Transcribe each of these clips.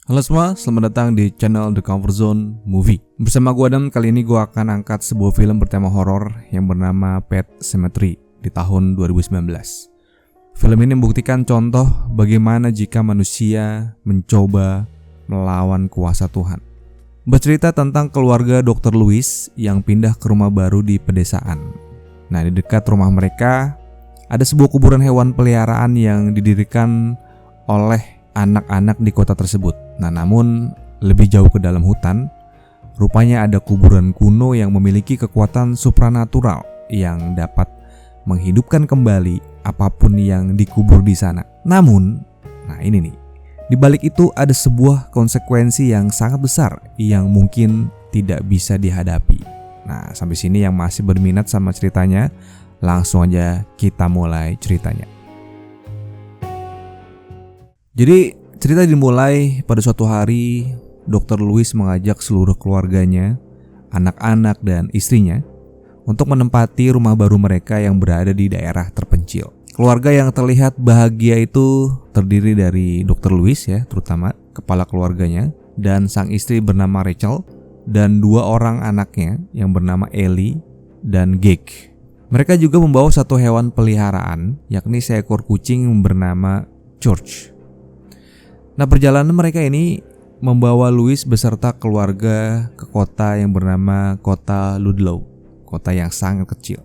Halo semua, selamat datang di channel The Comfort Zone Movie. Bersama gue Adam, kali ini gue akan angkat sebuah film bertema horor yang bernama Pet Sematary di tahun 2019. Film ini membuktikan contoh bagaimana jika manusia mencoba melawan kuasa Tuhan. Bercerita tentang keluarga Dr. Louis yang pindah ke rumah baru di pedesaan. Nah, di dekat rumah mereka ada sebuah kuburan hewan peliharaan yang didirikan oleh anak-anak di kota tersebut. Nah, namun lebih jauh ke dalam hutan, rupanya ada kuburan kuno yang memiliki kekuatan supranatural yang dapat menghidupkan kembali apapun yang dikubur di sana. Namun, ini nih, di balik itu ada sebuah konsekuensi yang sangat besar yang mungkin tidak bisa dihadapi. Nah, sampai sini yang masih berminat sama ceritanya, langsung aja kita mulai ceritanya. Jadi cerita dimulai pada suatu hari, Dr. Louis mengajak seluruh keluarganya, anak-anak dan istrinya untuk menempati rumah baru mereka yang berada di daerah terpencil. Keluarga yang terlihat bahagia itu terdiri dari Dr. Louis terutama kepala keluarganya, dan sang istri bernama Rachel, dan dua orang anaknya yang bernama Ellie dan Gage. Mereka juga membawa satu hewan peliharaan, yakni seekor kucing bernama George. Nah, perjalanan mereka ini membawa Louis beserta keluarga ke kota yang bernama kota Ludlow, kota yang sangat kecil.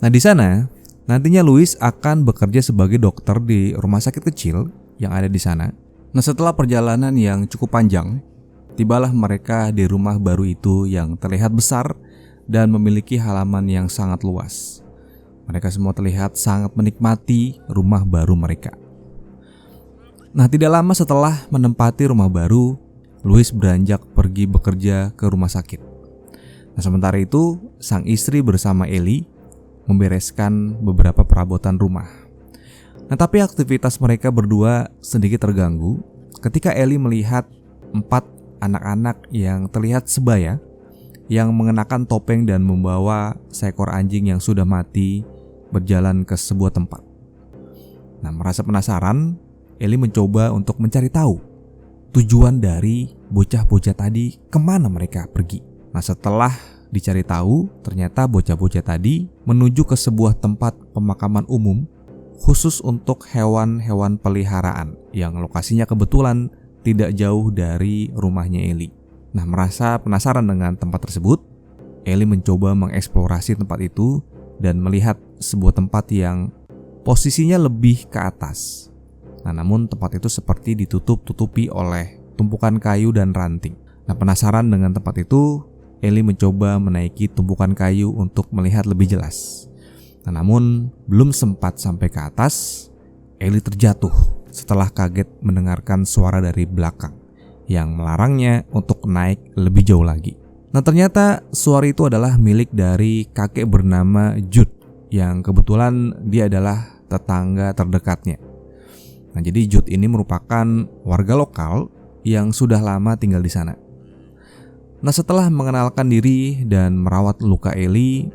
Nah, di sana nantinya Louis akan bekerja sebagai dokter di rumah sakit kecil yang ada di sana. Nah, setelah perjalanan yang cukup panjang, tibalah mereka di rumah baru itu yang terlihat besar dan memiliki halaman yang sangat luas. Mereka semua terlihat sangat menikmati rumah baru mereka. Nah, tidak lama setelah menempati rumah baru, Louis beranjak pergi bekerja ke rumah sakit. Nah, sementara itu, sang istri bersama Ellie membereskan beberapa perabotan rumah. Nah, tapi aktivitas mereka berdua sedikit terganggu ketika Ellie melihat 4 anak-anak yang terlihat sebaya yang mengenakan topeng dan membawa seekor anjing yang sudah mati berjalan ke sebuah tempat. Nah, merasa penasaran, Ellie mencoba untuk mencari tahu tujuan dari bocah-bocah tadi, kemana mereka pergi. Nah, setelah dicari tahu, ternyata bocah-bocah tadi menuju ke sebuah tempat pemakaman umum khusus untuk hewan-hewan peliharaan yang lokasinya kebetulan tidak jauh dari rumahnya Ellie. Nah, merasa penasaran dengan tempat tersebut, Ellie mencoba mengeksplorasi tempat itu dan melihat sebuah tempat yang posisinya lebih ke atas. Nah, namun tempat itu seperti ditutup-tutupi oleh tumpukan kayu dan ranting. Nah, penasaran dengan tempat itu, Ellie mencoba menaiki tumpukan kayu untuk melihat lebih jelas. Nah, namun belum sempat sampai ke atas, Ellie terjatuh setelah kaget mendengarkan suara dari belakang yang melarangnya untuk naik lebih jauh lagi. Nah, ternyata suara itu adalah milik dari kakek bernama Jude, yang kebetulan dia adalah tetangga terdekatnya. Nah, jadi Jude ini merupakan warga lokal yang sudah lama tinggal di sana. Nah, setelah mengenalkan diri dan merawat luka Ellie,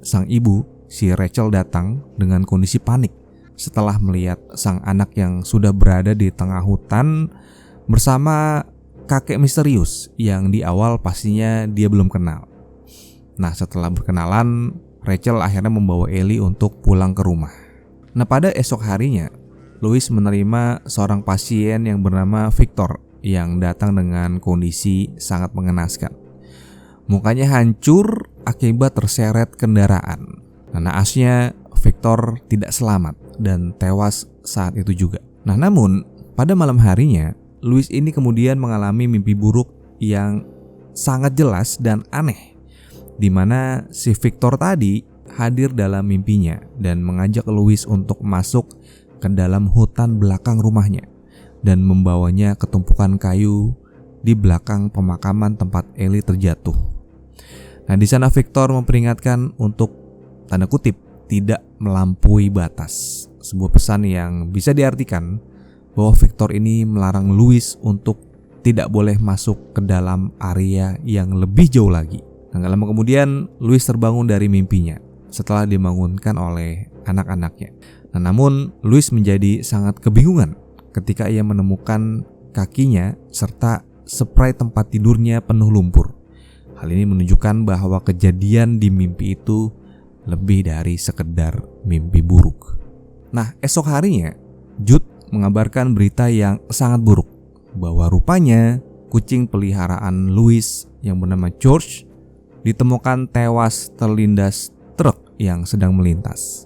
sang ibu, si Rachel, datang dengan kondisi panik setelah melihat sang anak yang sudah berada di tengah hutan bersama kakek misterius yang di awal pastinya dia belum kenal. Nah, setelah berkenalan, Rachel akhirnya membawa Ellie untuk pulang ke rumah. Nah, pada esok harinya, Louis menerima seorang pasien yang bernama Victor yang datang dengan kondisi sangat mengenaskan. Mukanya hancur akibat terseret kendaraan. Nah, naasnya Victor tidak selamat dan tewas saat itu juga. Nah, namun pada malam harinya, Louis ini kemudian mengalami mimpi buruk yang sangat jelas dan aneh, di mana si Victor tadi hadir dalam mimpinya dan mengajak Louis untuk masuk ke dalam hutan belakang rumahnya dan membawanya ke tumpukan kayu di belakang pemakaman tempat Ellie terjatuh. Nah, di sana Victor memperingatkan untuk tanda kutip tidak melampaui batas. Sebuah pesan yang bisa diartikan bahwa Victor ini melarang Louis untuk tidak boleh masuk ke dalam area yang lebih jauh lagi. Nah, gak lama kemudian Louis terbangun dari mimpinya setelah dibangunkan oleh anak-anaknya. Nah, namun Louis menjadi sangat kebingungan ketika ia menemukan kakinya, serta spray tempat tidurnya penuh lumpur. Hal ini menunjukkan bahwa kejadian di mimpi itu lebih dari sekedar mimpi buruk. Nah, esok harinya, Jude mengabarkan berita yang sangat buruk, bahwa rupanya kucing peliharaan Louis yang bernama George ditemukan tewas terlindas truk yang sedang melintas.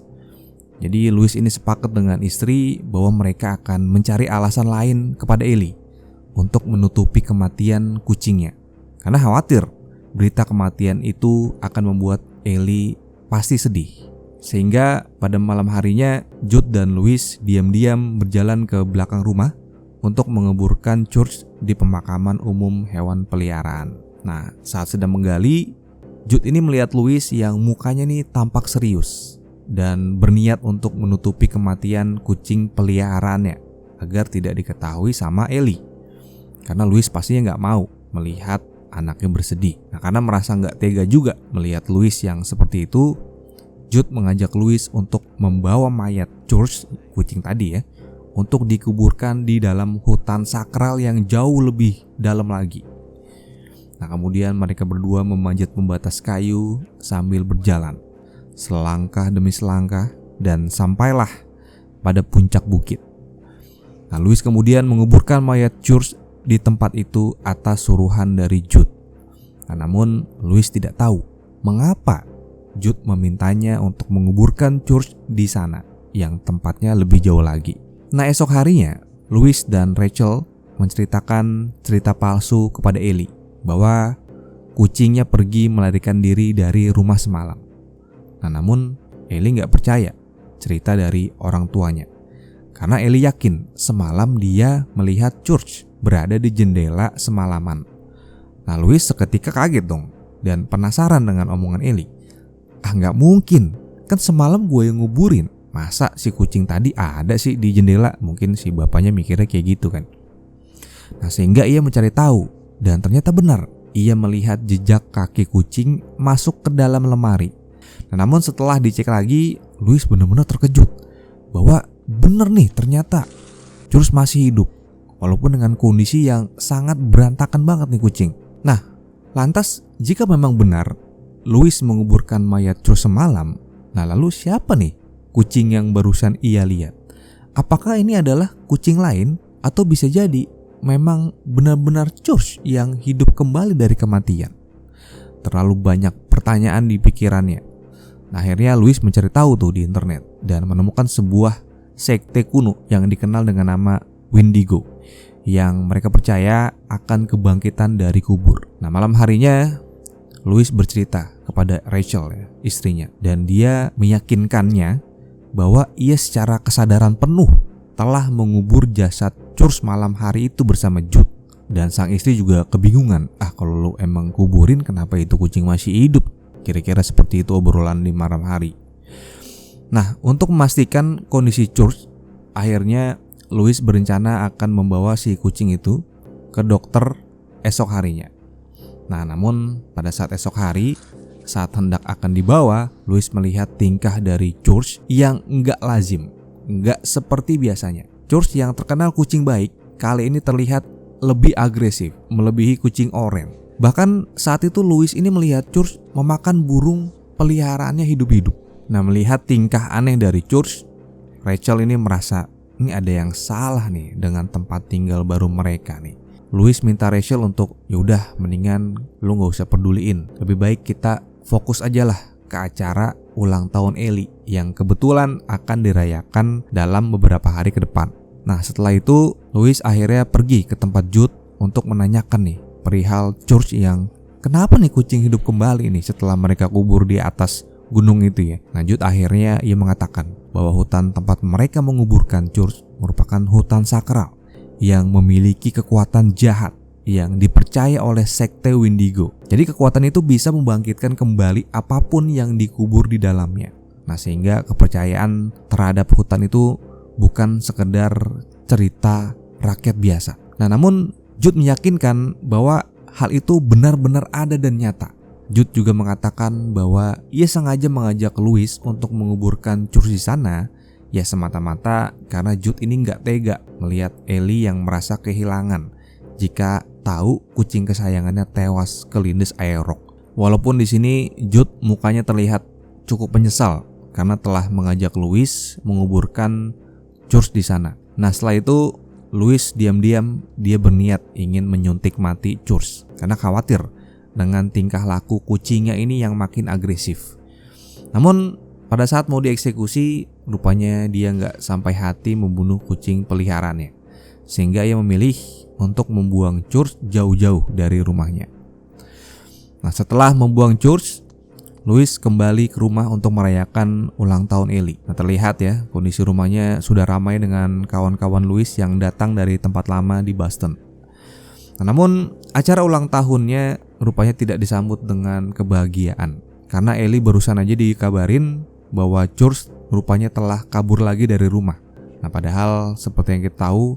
Jadi Louis ini sepakat dengan istri bahwa mereka akan mencari alasan lain kepada Ellie untuk menutupi kematian kucingnya. Karena khawatir berita kematian itu akan membuat Ellie pasti sedih. Sehingga pada malam harinya Jude dan Louis diam-diam berjalan ke belakang rumah untuk menguburkan George di pemakaman umum hewan peliharaan. Nah, saat sedang menggali, Jude ini melihat Louis yang mukanya nih tampak serius dan berniat untuk menutupi kematian kucing peliharaannya agar tidak diketahui sama Ellie. Karena Louis pastinya gak mau melihat anaknya bersedih. Nah, karena merasa gak tega juga melihat Louis yang seperti itu, Jude mengajak Louis untuk membawa mayat George, kucing tadi ya, untuk dikuburkan di dalam hutan sakral yang jauh lebih dalam lagi. Nah, kemudian mereka berdua memanjat pembatas kayu sambil berjalan selangkah demi selangkah dan sampailah pada puncak bukit. Nah, Louis kemudian menguburkan mayat George di tempat itu atas suruhan dari Jude. Nah, namun Louis tidak tahu mengapa Jude memintanya untuk menguburkan George di sana yang tempatnya lebih jauh lagi. Nah, esok harinya Louis dan Rachel menceritakan cerita palsu kepada Ellie bahwa kucingnya pergi melarikan diri dari rumah semalam. Nah, namun Ellie gak percaya cerita dari orang tuanya, karena Ellie yakin semalam dia melihat George berada di jendela semalaman. Nah, Louis seketika kaget dong dan penasaran dengan omongan Ellie. Gak mungkin, kan semalam gue yang nguburin, masa si kucing tadi ada sih di jendela? Mungkin si bapaknya mikirnya kayak gitu kan. Nah, sehingga ia mencari tahu dan ternyata benar, ia melihat jejak kaki kucing masuk ke dalam lemari. Nah, namun setelah dicek lagi, Louis benar-benar terkejut bahwa benar nih, ternyata George masih hidup walaupun dengan kondisi yang sangat berantakan banget nih kucing. Nah, lantas jika memang benar Louis menguburkan mayat George semalam, nah lalu siapa nih kucing yang barusan ia lihat? Apakah ini adalah kucing lain atau bisa jadi memang benar-benar George yang hidup kembali dari kematian? Terlalu banyak pertanyaan di pikirannya. Nah, akhirnya Louis mencari tahu tuh di internet dan menemukan sebuah sekte kuno yang dikenal dengan nama Wendigo, yang mereka percaya akan kebangkitan dari kubur. Nah, malam harinya Louis bercerita kepada Rachel ya, istrinya, dan dia meyakinkannya bahwa ia secara kesadaran penuh telah mengubur jasad George malam hari itu bersama Jude. Dan sang istri juga kebingungan, kalau lu emang kuburin kenapa itu kucing masih hidup? Kira-kira seperti itu obrolan di malam hari. Nah, untuk memastikan kondisi George, akhirnya Louis berencana akan membawa si kucing itu ke dokter esok harinya. Nah, namun pada saat esok hari, saat hendak akan dibawa, Louis melihat tingkah dari George yang enggak lazim, enggak seperti biasanya. George yang terkenal kucing baik, kali ini terlihat lebih agresif, melebihi kucing oranye. Bahkan saat itu Louis ini melihat George memakan burung peliharaannya hidup-hidup. Nah, melihat tingkah aneh dari George, Rachel ini merasa ini ada yang salah nih dengan tempat tinggal baru mereka nih. Louis minta Rachel untuk yaudah mendingan lu gak usah peduliin, lebih baik kita fokus aja lah ke acara ulang tahun Ellie yang kebetulan akan dirayakan dalam beberapa hari ke depan. Nah, setelah itu Louis akhirnya pergi ke tempat Jude untuk menanyakan nih perihal George yang kenapa nih kucing hidup kembali nih setelah mereka kubur di atas gunung itu ya. Nah, Jude akhirnya ia mengatakan bahwa hutan tempat mereka menguburkan George merupakan hutan sakral yang memiliki kekuatan jahat yang dipercaya oleh sekte Wendigo. Jadi kekuatan itu bisa membangkitkan kembali apapun yang dikubur di dalamnya. Nah, sehingga kepercayaan terhadap hutan itu bukan sekedar cerita rakyat biasa. Nah, namun Jude meyakinkan bahwa hal itu benar-benar ada dan nyata. Jude juga mengatakan bahwa ia sengaja mengajak Louis untuk menguburkan George di sana Ya semata-mata karena Jude ini nggak tega melihat Ellie yang merasa kehilangan jika tahu kucing kesayangannya tewas kelindes aerok. Walaupun di sini Jude mukanya terlihat cukup menyesal karena telah mengajak Louis menguburkan George di sana. Nah setelah itu Louis diam-diam dia berniat ingin menyuntik mati George karena khawatir dengan tingkah laku kucingnya ini yang makin agresif. Namun pada saat mau dieksekusi, rupanya dia nggak sampai hati membunuh kucing peliharaannya, sehingga ia memilih untuk membuang George jauh-jauh dari rumahnya. Nah setelah membuang George, Louis kembali ke rumah untuk merayakan ulang tahun Ellie. Nah terlihat ya kondisi rumahnya sudah ramai dengan kawan-kawan Louis yang datang dari tempat lama di Boston. Nah, namun acara ulang tahunnya rupanya tidak disambut dengan kebahagiaan karena Ellie barusan aja dikabarin bahwa George rupanya telah kabur lagi dari rumah. Nah padahal seperti yang kita tahu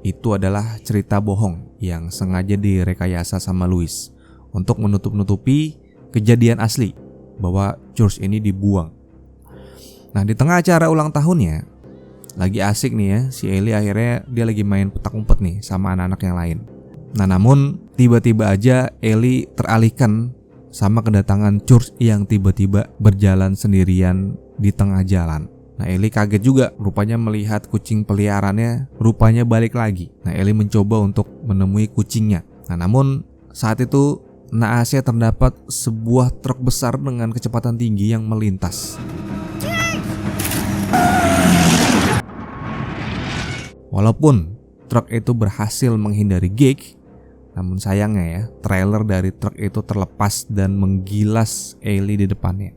itu adalah cerita bohong yang sengaja direkayasa sama Louis untuk menutup-nutupi kejadian asli bahwa George ini dibuang. Nah di tengah acara ulang tahunnya lagi asik nih ya, si Ellie akhirnya dia lagi main petak umpet nih sama anak-anak yang lain. Nah namun tiba-tiba aja Ellie teralihkan sama kedatangan George yang tiba-tiba berjalan sendirian di tengah jalan. Nah Ellie kaget juga rupanya melihat kucing peliharaannya rupanya balik lagi. Nah Ellie mencoba untuk menemui kucingnya. Nah namun saat itu naasnya terdapat sebuah truk besar dengan kecepatan tinggi yang melintas. Walaupun truk itu berhasil menghindari Gage, namun sayangnya ya, trailer dari truk itu terlepas dan menggilas Ellie di depannya,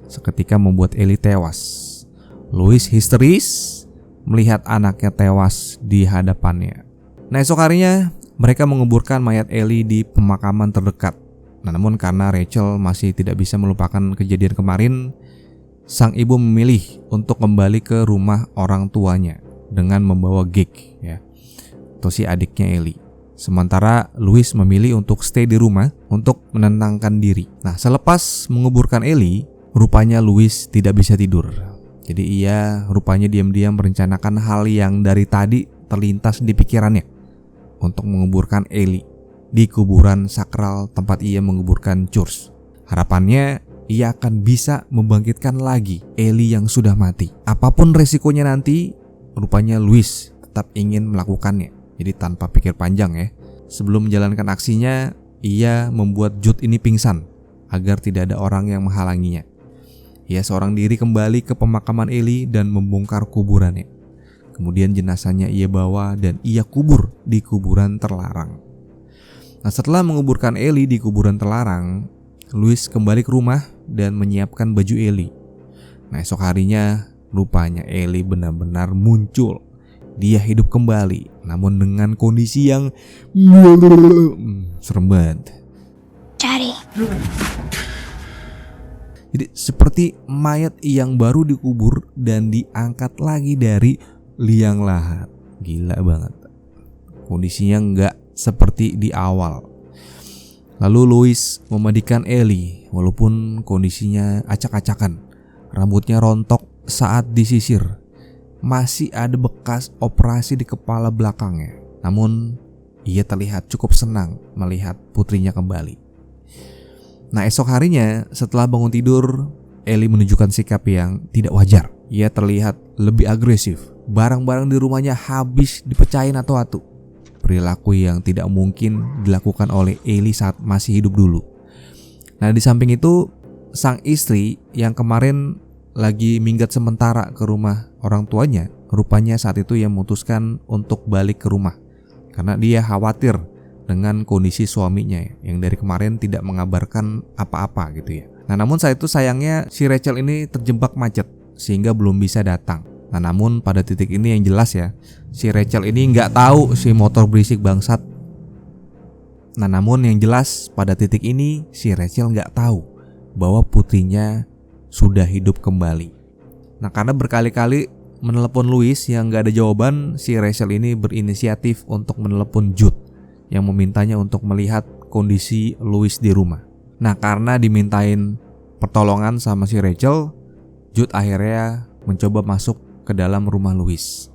seketika membuat Ellie tewas. Louis histeris melihat anaknya tewas di hadapannya. Nah esok harinya mereka menguburkan mayat Ellie di pemakaman terdekat. Nah, namun karena Rachel masih tidak bisa melupakan kejadian kemarin, sang ibu memilih untuk kembali ke rumah orang tuanya dengan membawa Gage ya, atau si adiknya Ellie. Sementara Louis memilih untuk stay di rumah untuk menenangkan diri. Nah, selepas menguburkan Ellie, rupanya Louis tidak bisa tidur. Jadi ia rupanya diam-diam merencanakan hal yang dari tadi terlintas di pikirannya untuk menguburkan Ellie di kuburan sakral tempat ia menguburkan George. Harapannya ia akan bisa membangkitkan lagi Ellie yang sudah mati. Apapun resikonya nanti, rupanya Louis tetap ingin melakukannya. Jadi tanpa pikir panjang ya, sebelum menjalankan aksinya, ia membuat Jude ini pingsan agar tidak ada orang yang menghalanginya. Ia seorang diri kembali ke pemakaman Ellie dan membongkar kuburannya. Kemudian jenazahnya ia bawa dan ia kubur di kuburan terlarang. Nah setelah menguburkan Ellie di kuburan terlarang, Louis kembali ke rumah dan menyiapkan baju Ellie. Nah esok harinya rupanya Ellie benar-benar muncul. Dia hidup kembali, namun dengan kondisi yang serem banget. Daddy. Jadi seperti mayat yang baru dikubur dan diangkat lagi dari liang lahat. Gila banget. Kondisinya nggak seperti di awal. Lalu Louis memandikan Ellie walaupun kondisinya acak-acakan. Rambutnya rontok saat disisir. Masih ada bekas operasi di kepala belakangnya. Namun ia terlihat cukup senang melihat putrinya kembali. Nah esok harinya setelah bangun tidur, Ellie menunjukkan sikap yang tidak wajar. Ia terlihat lebih agresif. Barang-barang di rumahnya habis dipecahin atu-atu. Perilaku yang tidak mungkin dilakukan oleh Ellie saat masih hidup dulu. Nah di samping itu, sang istri yang kemarin lagi minggat sementara ke rumah orang tuanya, rupanya saat itu ia memutuskan untuk balik ke rumah karena dia khawatir dengan kondisi suaminya yang dari kemarin tidak mengabarkan apa-apa gitu ya. Nah namun saat itu sayangnya si Rachel ini terjebak macet sehingga belum bisa datang. Nah namun pada titik ini yang jelas ya, si Rachel ini nggak tahu si motor berisik bangsat. Nah namun yang jelas pada titik ini si Rachel nggak tahu bahwa putrinya sudah hidup kembali. Nah karena berkali-kali menelepon Louis yang gak ada jawaban, si Rachel ini berinisiatif untuk menelepon Jude yang memintanya untuk melihat kondisi Louis di rumah. Nah karena dimintain pertolongan sama si Rachel, Jude akhirnya mencoba masuk ke dalam rumah Louis.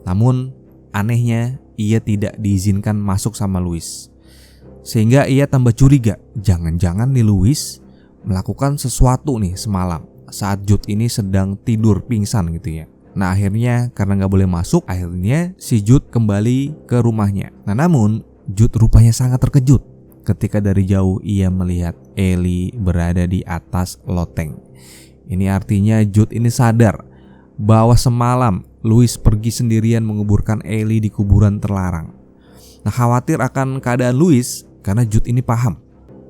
Namun anehnya ia tidak diizinkan masuk sama Louis. Sehingga ia tambah curiga, jangan-jangan nih Louis melakukan sesuatu nih semalam saat Jude ini sedang tidur pingsan gitu ya. Nah akhirnya karena gak boleh masuk, akhirnya si Jude kembali ke rumahnya. Nah namun Jude rupanya sangat terkejut ketika dari jauh ia melihat Ellie berada di atas loteng. Ini artinya Jude ini sadar bahwa semalam Louis pergi sendirian menguburkan Ellie di kuburan terlarang. Nah khawatir akan keadaan Louis karena Jude ini paham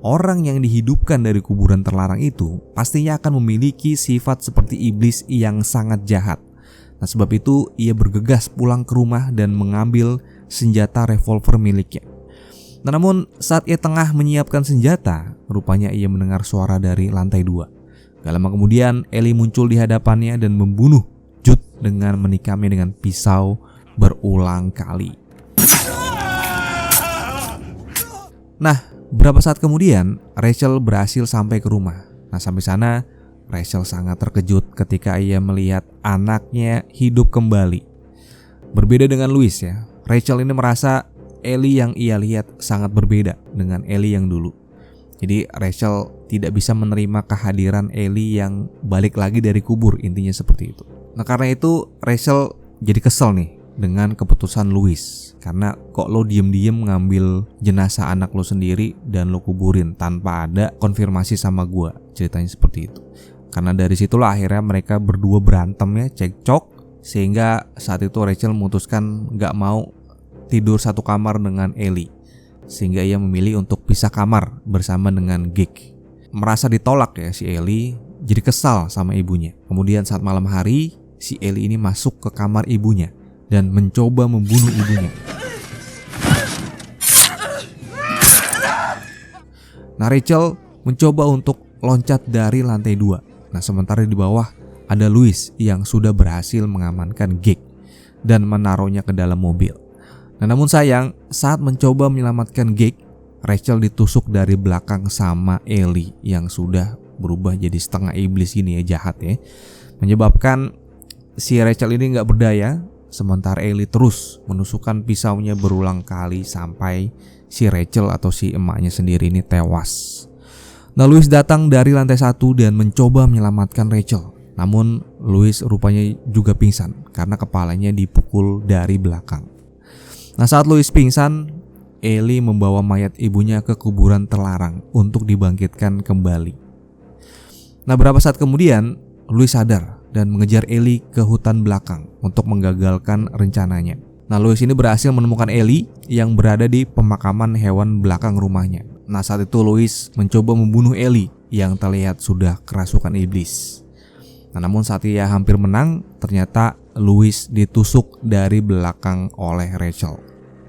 orang yang dihidupkan dari kuburan terlarang itu pastinya akan memiliki sifat seperti iblis yang sangat jahat. Nah sebab itu ia bergegas pulang ke rumah dan mengambil senjata revolver miliknya. Nah, namun saat ia tengah menyiapkan senjata, rupanya ia mendengar suara dari lantai 2. Gak lama kemudian Ellie muncul di hadapannya dan membunuh Jude dengan menikamnya dengan pisau berulang kali. Nah, beberapa saat kemudian Rachel berhasil sampai ke rumah. Nah, sampai sana Rachel sangat terkejut ketika ia melihat anaknya hidup kembali. Berbeda dengan Louis ya, Rachel ini merasa Ellie yang ia lihat sangat berbeda dengan Ellie yang dulu. Jadi Rachel tidak bisa menerima kehadiran Ellie yang balik lagi dari kubur, intinya seperti itu. Nah karena itu Rachel jadi kesel nih dengan keputusan Louis. Karena kok lo diem-diem ngambil jenazah anak lo sendiri dan lo kuburin tanpa ada konfirmasi sama gua, ceritanya seperti itu. Karena dari situlah akhirnya mereka berdua berantem ya, cekcok. Sehingga saat itu Rachel memutuskan gak mau tidur satu kamar dengan Ellie, sehingga ia memilih untuk pisah kamar bersama dengan Gek. Merasa ditolak ya si Ellie, jadi kesal sama ibunya. Kemudian saat malam hari si Ellie ini masuk ke kamar ibunya dan mencoba membunuh ibunya. Nah Rachel mencoba untuk loncat dari lantai 2. Nah sementara di bawah ada Louis yang sudah berhasil mengamankan Gek dan menaruhnya ke dalam mobil. Nah, namun sayang, saat mencoba menyelamatkan Gek, Rachel ditusuk dari belakang sama Ellie yang sudah berubah jadi setengah iblis gini ya, jahat ya. Menyebabkan si Rachel ini gak berdaya, sementara Ellie terus menusukkan pisaunya berulang kali sampai si Rachel atau si emaknya sendiri ini tewas. Nah, Louis datang dari lantai 1 dan mencoba menyelamatkan Rachel. Namun Louis rupanya juga pingsan karena kepalanya dipukul dari belakang. Nah saat Louis pingsan, Ellie membawa mayat ibunya ke kuburan terlarang untuk dibangkitkan kembali. Nah beberapa saat kemudian, Louis sadar dan mengejar Ellie ke hutan belakang untuk menggagalkan rencananya. Nah Louis ini berhasil menemukan Ellie yang berada di pemakaman hewan belakang rumahnya. Nah saat itu Louis mencoba membunuh Ellie yang terlihat sudah kerasukan iblis. Nah namun saat ia hampir menang, ternyata Louis ditusuk dari belakang oleh Rachel,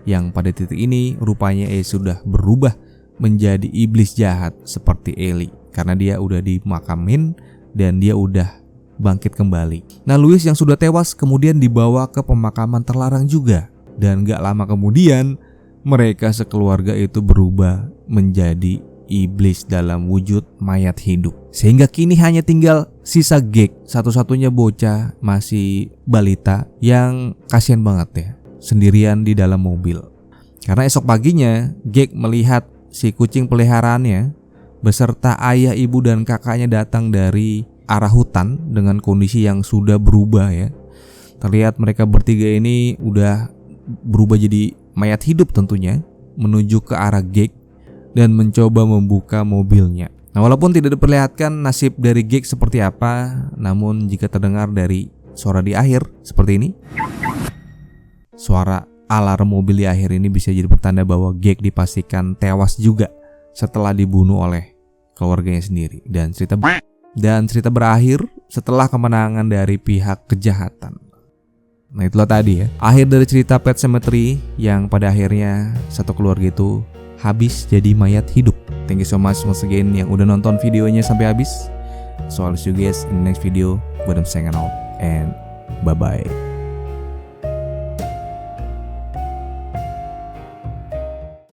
yang pada titik ini rupanya ia sudah berubah menjadi iblis jahat seperti Ellie, karena dia udah dimakamin dan dia udah bangkit kembali. Nah Louis yang sudah tewas kemudian dibawa ke pemakaman terlarang juga, dan gak lama kemudian mereka sekeluarga itu berubah menjadi iblis dalam wujud mayat hidup. Sehingga kini hanya tinggal sisa Gek, satu-satunya bocah masih balita yang kasihan banget ya, sendirian di dalam mobil. Karena esok paginya Gek melihat si kucing peliharaannya beserta ayah, ibu dan kakaknya datang dari arah hutan dengan kondisi yang sudah berubah ya. Terlihat mereka bertiga ini udah berubah jadi mayat hidup tentunya, menuju ke arah Gek dan mencoba membuka mobilnya. Nah walaupun tidak diperlihatkan nasib dari Gek seperti apa, namun jika terdengar dari suara di akhir seperti ini, suara alarm mobil di akhir ini bisa jadi pertanda bahwa Gek dipastikan tewas juga setelah dibunuh oleh keluarganya sendiri. Dan cerita berakhir setelah kemenangan dari pihak kejahatan. Nah itulah tadi ya, akhir dari cerita Pet Sematary yang pada akhirnya satu keluarga itu habis jadi mayat hidup. Thank you so much once again yang udah nonton videonya sampai habis. So I'll see you guys in the next video. But I'm signing out and bye bye.